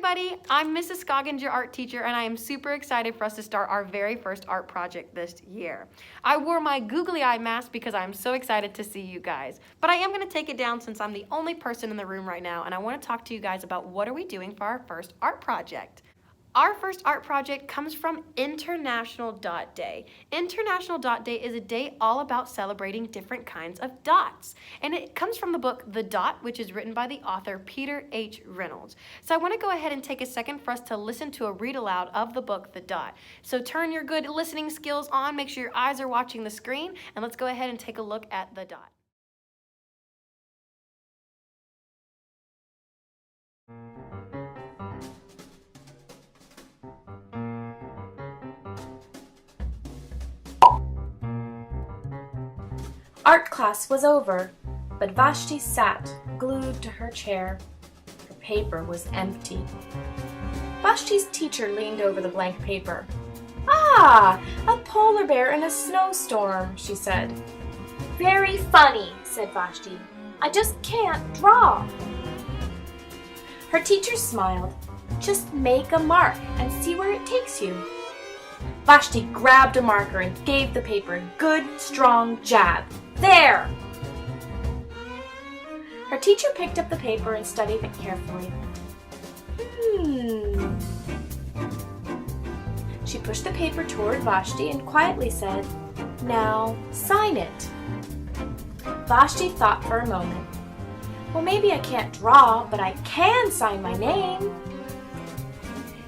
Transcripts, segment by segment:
everybody, I'm Mrs. Scoggins, your art teacher, and I am super excited for us to start our very first art project this year. I wore my googly eye mask because I'm so excited to see you guys, but I am going to take it down since I'm the only person in the room right now, and I want to talk to you guys about what are we doing for our first art project. Our first art project comes from International Dot Day. International Dot Day is a day all about celebrating different kinds of dots. And it comes from the book The Dot, which is written by the author Peter H Reynolds. So I want to go ahead and take a second for us to listen to a read aloud of the book The Dot. So turn your good listening skills on, make sure your eyes are watching the screen, and let's go ahead and take a look at The Dot. Art class was over, but Vashti sat glued to her chair. Her paper was empty. Vashti's teacher leaned over the blank paper. "Ah, a polar bear in a snowstorm," she said. "Very funny," said Vashti. "I just can't draw." Her teacher smiled. "Just make a mark and see where it takes you." Vashti grabbed a marker and gave the paper a good, strong jab. "There!" Her teacher picked up the paper and studied it carefully. She pushed the paper toward Vashti and quietly said, "Now, sign it." Vashti thought for a moment. "Well, maybe I can't draw, but I can sign my name."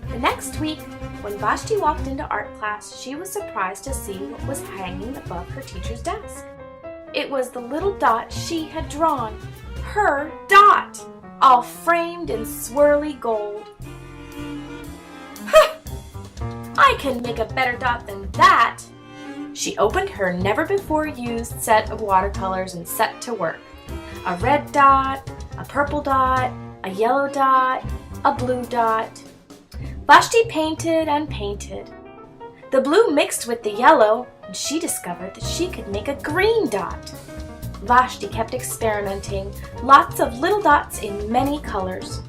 The next week, when Vashti walked into art class, she was surprised to see what was hanging above her teacher's desk. It was the little dot she had drawn, her dot, all framed in swirly gold. "Huh! I can make a better dot than that." She opened her never-before-used set of watercolors and set to work. A red dot, a purple dot, a yellow dot, a blue dot. Vashti painted and painted. The blue mixed with the yellow, and she discovered that she could make a green dot. Vashti kept experimenting, lots of little dots in many colors.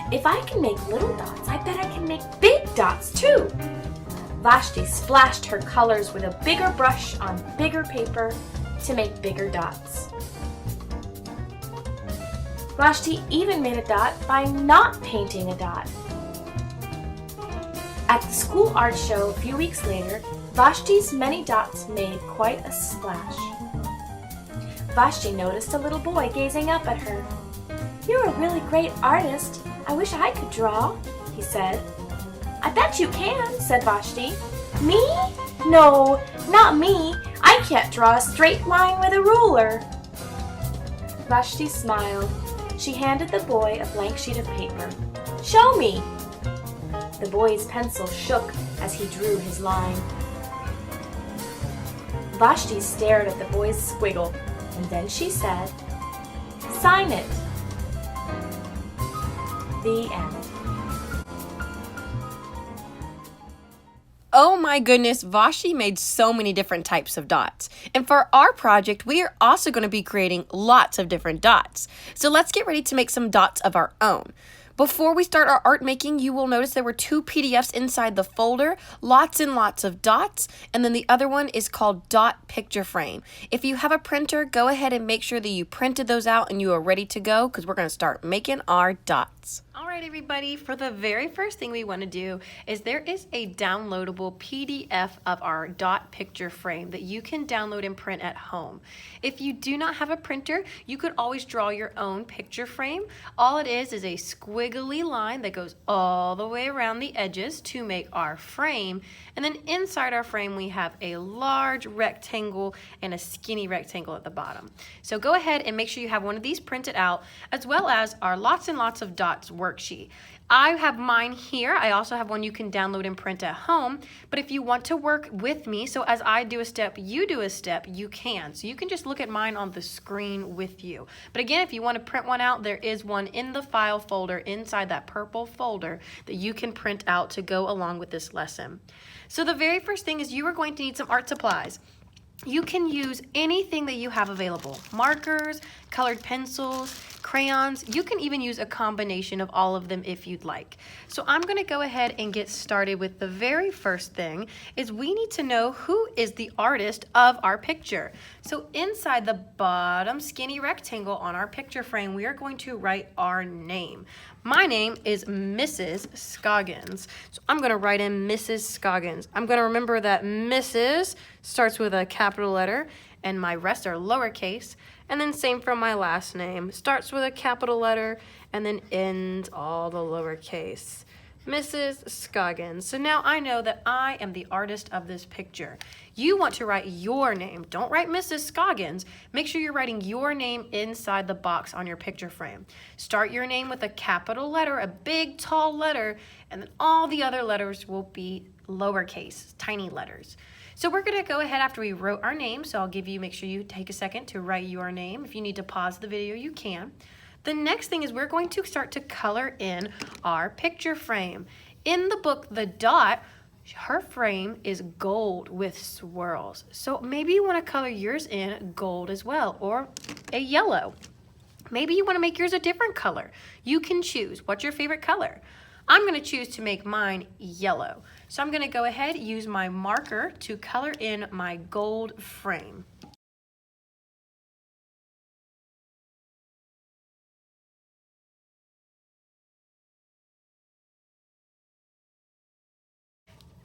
"If I can make little dots, I bet I can make big dots too." Vashti splashed her colors with a bigger brush on bigger paper to make bigger dots. Vashti even made a dot by not painting a dot. At the school art show a few weeks later, Vashti's many dots made quite a splash. Vashti noticed a little boy gazing up at her. "You're a really great artist. I wish I could draw," he said. "I bet you can," said Vashti. "Me? No, not me. I can't draw a straight line with a ruler." Vashti smiled. She handed the boy a blank sheet of paper. "Show me." The boy's pencil shook as he drew his line. Vashti stared at the boy's squiggle, and then she said, "Sign it." The end. Oh my goodness, Vashti made so many different types of dots. And for our project, we are also going to be creating lots of different dots. So let's get ready to make some dots of our own. Before we start our art making, you will notice there were 2 PDFs inside the folder, lots and lots of dots, and then the other one is called Dot Picture Frame. If you have a printer, go ahead and make sure that you printed those out and you are ready to go because we're going to start making our dots. All right, everybody, for the very first thing we want to do is there is a downloadable PDF of our dot picture frame that you can download and print at home. If you do not have a printer, you could always draw your own picture frame. All it is a squiggly line that goes all the way around the edges to make our frame. And then inside our frame, we have a large rectangle and a skinny rectangle at the bottom. So go ahead and make sure you have one of these printed out, as well as our lots and lots of dots worksheet. I have mine here. I also have one you can download and print at home. But if you want to work with me, so as I do a step, you do a step, you can. So you can just look at mine on the screen with you. But again, if you want to print one out, there is one in the file folder inside that purple folder that you can print out to go along with this lesson. So the very first thing is you are going to need some art supplies. You can use anything that you have available. Markers, colored pencils, crayons. You can even use a combination of all of them if you'd like. So I'm going to go ahead and get started with the very first thing is we need to know who is the artist of our picture. So inside the bottom skinny rectangle on our picture frame, we are going to write our name. My name is Mrs. Scoggins. So I'm going to write in Mrs. Scoggins. I'm going to remember that Mrs. starts with a capital letter and my rest are lowercase. And then same for my last name. Starts with a capital letter and then ends all the lowercase. Mrs. Scoggins. So now I know that I am the artist of this picture. You want to write your name. Don't write Mrs. Scoggins. Make sure you're writing your name inside the box on your picture frame. Start your name with a capital letter, a big tall letter, and then all the other letters will be lowercase, tiny letters. So we're going to go ahead after we wrote our name. So I'll make sure you take a second to write your name. If you need to pause the video, you can. The next thing is we're going to start to color in our picture frame. In the book, The Dot, her frame is gold with swirls. So maybe you want to color yours in gold as well, or a yellow. Maybe you want to make yours a different color. You can choose. What's your favorite color? I'm going to choose to make mine yellow. So I'm going to go ahead and use my marker to color in my gold frame.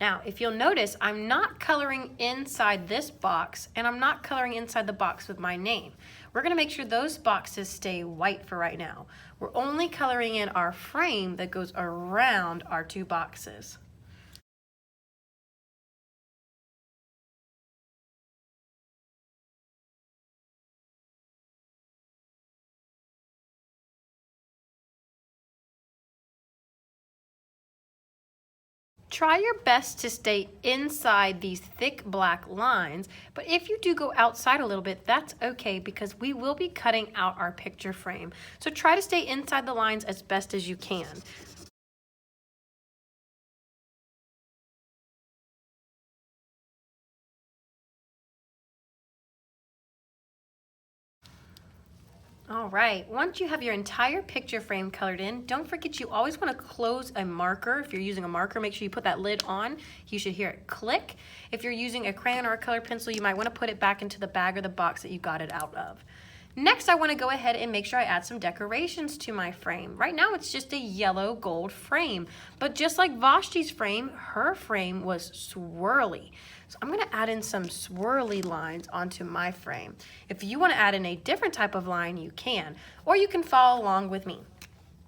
Now, if you'll notice, I'm not coloring inside this box, and I'm not coloring inside the box with my name. We're going to make sure those boxes stay white for right now. We're only coloring in our frame that goes around our two boxes. Try your best to stay inside these thick black lines, but if you do go outside a little bit, that's okay because we will be cutting out our picture frame. So try to stay inside the lines as best as you can. All right, once you have your entire picture frame colored in, don't forget you always want to close a marker. If you're using a marker, make sure you put that lid on. You should hear it click. If you're using a crayon or a colored pencil, you might want to put it back into the bag or the box that you got it out of. Next, I want to go ahead and make sure I add some decorations to my frame. Right now, it's just a yellow gold frame, but just like Vashti's frame, her frame was swirly. So I'm going to add in some swirly lines onto my frame. If you want to add in a different type of line, you can, or you can follow along with me.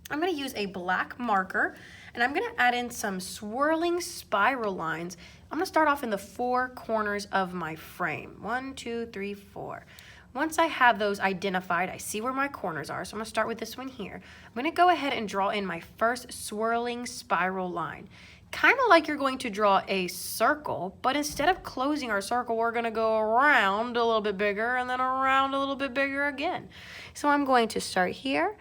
I'm going to use a black marker, and I'm going to add in some swirling spiral lines. I'm going to start off in the four corners of my frame. 1, 2, 3, 4. Once I have those identified, I see where my corners are, so I'm going to start with this one here. I'm going to go ahead and draw in my first swirling spiral line. Kind of like you're going to draw a circle, but instead of closing our circle, we're going to go around a little bit bigger and then around a little bit bigger again. So I'm going to start here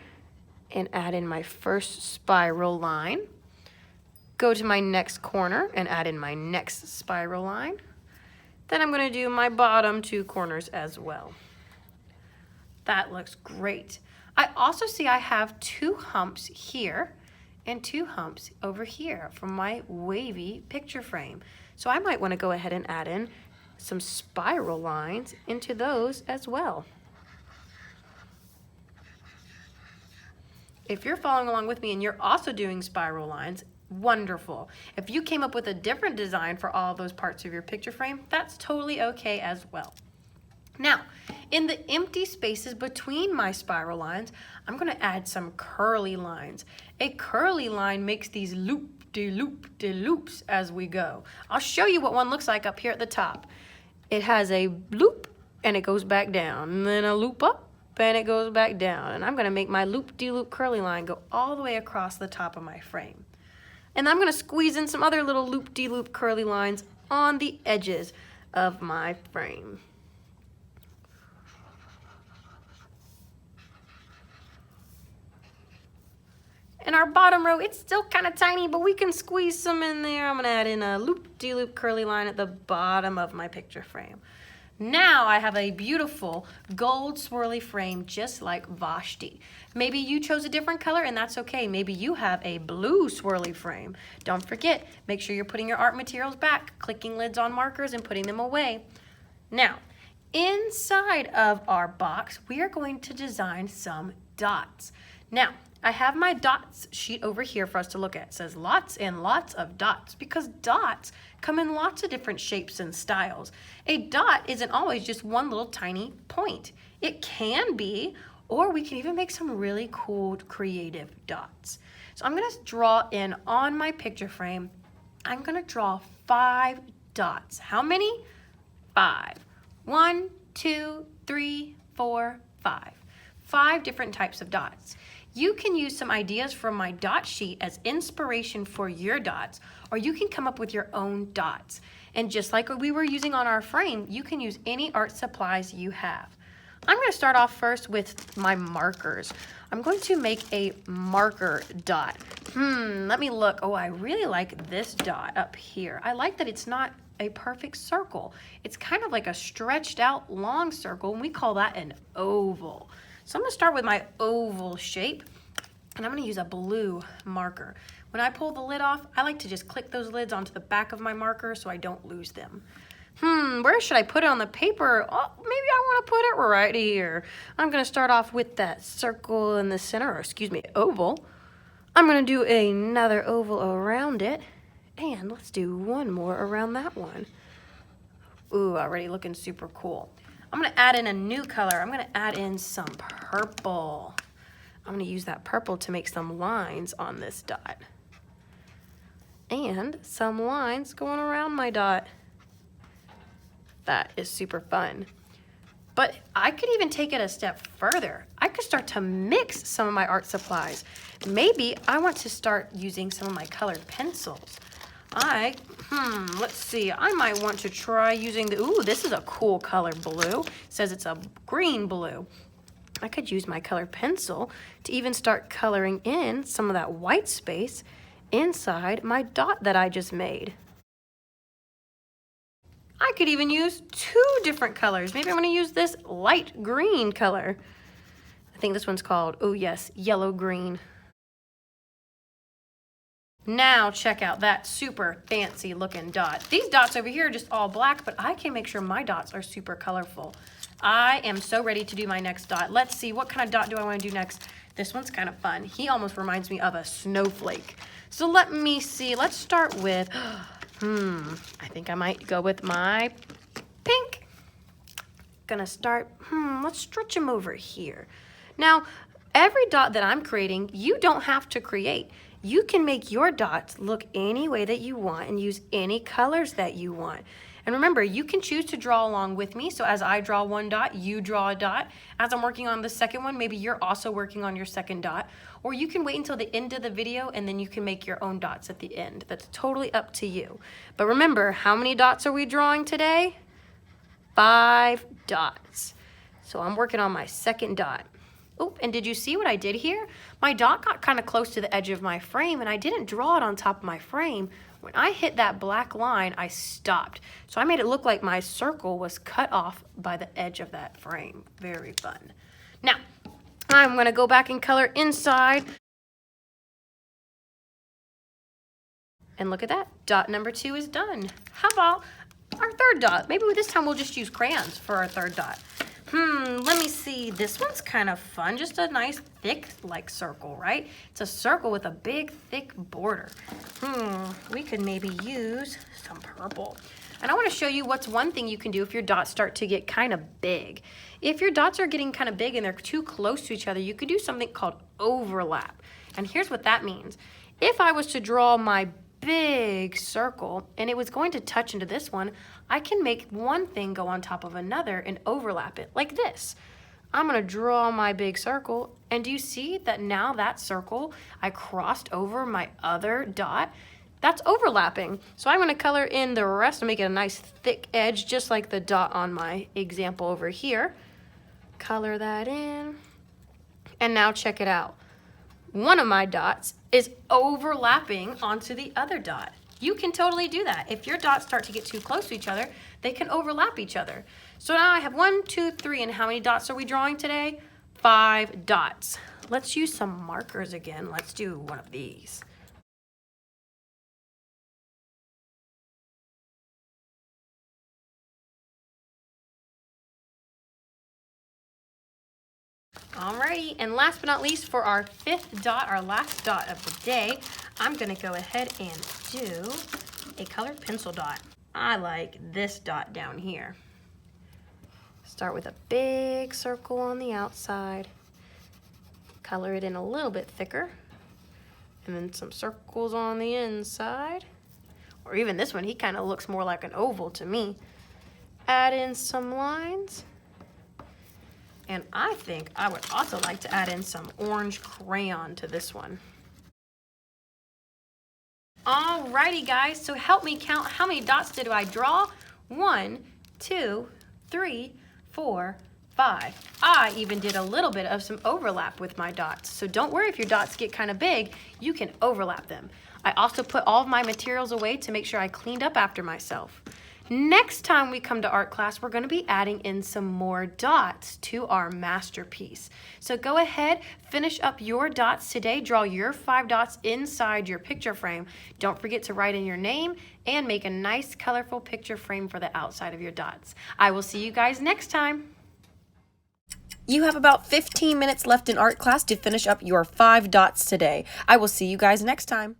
and add in my first spiral line. Go to my next corner and add in my next spiral line. Then I'm going to do my bottom two corners as well. That looks great. I also see I have two humps here and two humps over here from my wavy picture frame. So I might want to go ahead and add in some spiral lines into those as well. If you're following along with me and you're also doing spiral lines, wonderful. If you came up with a different design for all those parts of your picture frame, that's totally okay as well. Now, in the empty spaces between my spiral lines, I'm going to add some curly lines. A curly line makes these loop-de-loop-de-loops as we go. I'll show you what one looks like up here at the top. It has a loop and it goes back down, and then a loop up and it goes back down. And I'm going to make my loop-de-loop curly line go all the way across the top of my frame. And I'm going to squeeze in some other little loop-de-loop curly lines on the edges of my frame. And our bottom row, it's still kind of tiny, but we can squeeze some in there. I'm going to add in a loop-de-loop curly line at the bottom of my picture frame. Now I have a beautiful gold swirly frame just like Vashti. Maybe you chose a different color and that's okay. Maybe you have a blue swirly frame. Don't forget, make sure you're putting your art materials back, clicking lids on markers and putting them away. Now, inside of our box, we are going to design some dots. Now, I have my dots sheet over here for us to look at. It says lots and lots of dots because dots come in lots of different shapes and styles. A dot isn't always just one little tiny point. It can be, or we can even make some really cool creative dots. So I'm gonna draw in on my picture frame, I'm gonna draw 5 dots. How many? 5. 1, 2, 3, 4, 5. 5 different types of dots. You can use some ideas from my dot sheet as inspiration for your dots, or you can come up with your own dots. And just like we were using on our frame, you can use any art supplies you have. I'm going to start off first with my markers. I'm going to make a marker dot. Let me look. Oh, I really like this dot up here. I like that it's not a perfect circle. It's kind of like a stretched out long circle, and we call that an oval. So I'm going to start with my oval shape, and I'm going to use a blue marker. When I pull the lid off, I like to just click those lids onto the back of my marker so I don't lose them. Where should I put it on the paper? Oh, maybe I want to put it right here. I'm going to start off with that circle in the center, or excuse me, oval. I'm going to do another oval around it, and let's do one more around that one. Ooh, already looking super cool. I'm going to add in a new color. I'm going to add in some purple. I'm going to use that purple to make some lines on this dot. And some lines going around my dot. That is super fun. But I could even take it a step further. I could start to mix some of my art supplies. Maybe I want to start using some of my colored pencils. Let's see, I might want to try using this is a cool color blue. It says it's a green blue. I could use my colored pencil to even start coloring in some of that white space inside my dot that I just made. I could even use 2 different colors. Maybe I'm going to use this light green color. I think this one's called, oh yes, yellow green. Now check out that super fancy looking dot. These dots over here are just all black, but I can make sure my dots are super colorful. I am so ready to do my next dot. Let's see, what kind of dot do I want to do next? This one's kind of fun. He almost reminds me of a snowflake. So let me see, let's start with, I think I might go with my pink. Gonna start, let's stretch him over here. Now, every dot that I'm creating, you don't have to create. You can make your dots look any way that you want and use any colors that you want. And remember, you can choose to draw along with me. So as I draw one dot, you draw a dot. As I'm working on the second one, maybe you're also working on your second dot. Or you can wait until the end of the video and then you can make your own dots at the end. That's totally up to you. But remember, how many dots are we drawing today? 5 dots. So I'm working on my second dot. Oh, and did you see what I did here? My dot got kind of close to the edge of my frame and I didn't draw it on top of my frame. When I hit that black line, I stopped. So I made it look like my circle was cut off by the edge of that frame. Very fun. Now, I'm gonna go back and color inside. And look at that, dot number 2 is done. How about our third dot? Maybe this time we'll just use crayons for our third dot. Let me see. This one's kind of fun. Just a nice thick like circle, right? It's a circle with a big thick border. We could maybe use some purple. And I want to show you what's one thing you can do if your dots start to get kind of big. If your dots are getting kind of big and they're too close to each other, you could do something called overlap. And here's what that means. If I was to draw my big circle and it was going to touch into this one, I can make one thing go on top of another and overlap it like this. I'm going to draw my big circle, and do you see that now that circle I crossed over my other dot? That's overlapping. So I'm going to color in the rest and make it a nice thick edge just like the dot on my example over here. Color that in. And now check it out. One of my dots is overlapping onto the other dot. You can totally do that. If your dots start to get too close to each other, they can overlap each other. So now I have 1, 2, 3, and how many dots are we drawing today? 5 dots. Let's use some markers again. Let's do one of these. Alrighty, and last but not least, for our 5th dot, our last dot of the day, I'm gonna go ahead and do a colored pencil dot. I like this dot down here. Start with a big circle on the outside, color it in a little bit thicker, and then some circles on the inside. Or even this one, he kind of looks more like an oval to me. Add in some lines. And I think I would also like to add in some orange crayon to this one. Alrighty guys, so help me count how many dots did I draw? 1, 2, 3, 4, 5. I even did a little bit of some overlap with my dots. So don't worry if your dots get kind of big, you can overlap them. I also put all of my materials away to make sure I cleaned up after myself. Next time we come to art class, we're going to be adding in some more dots to our masterpiece. So go ahead, finish up your dots today. Draw your 5 dots inside your picture frame. Don't forget to write in your name and make a nice colorful picture frame for the outside of your dots. I will see you guys next time. You have about 15 minutes left in art class to finish up your 5 dots today. I will see you guys next time.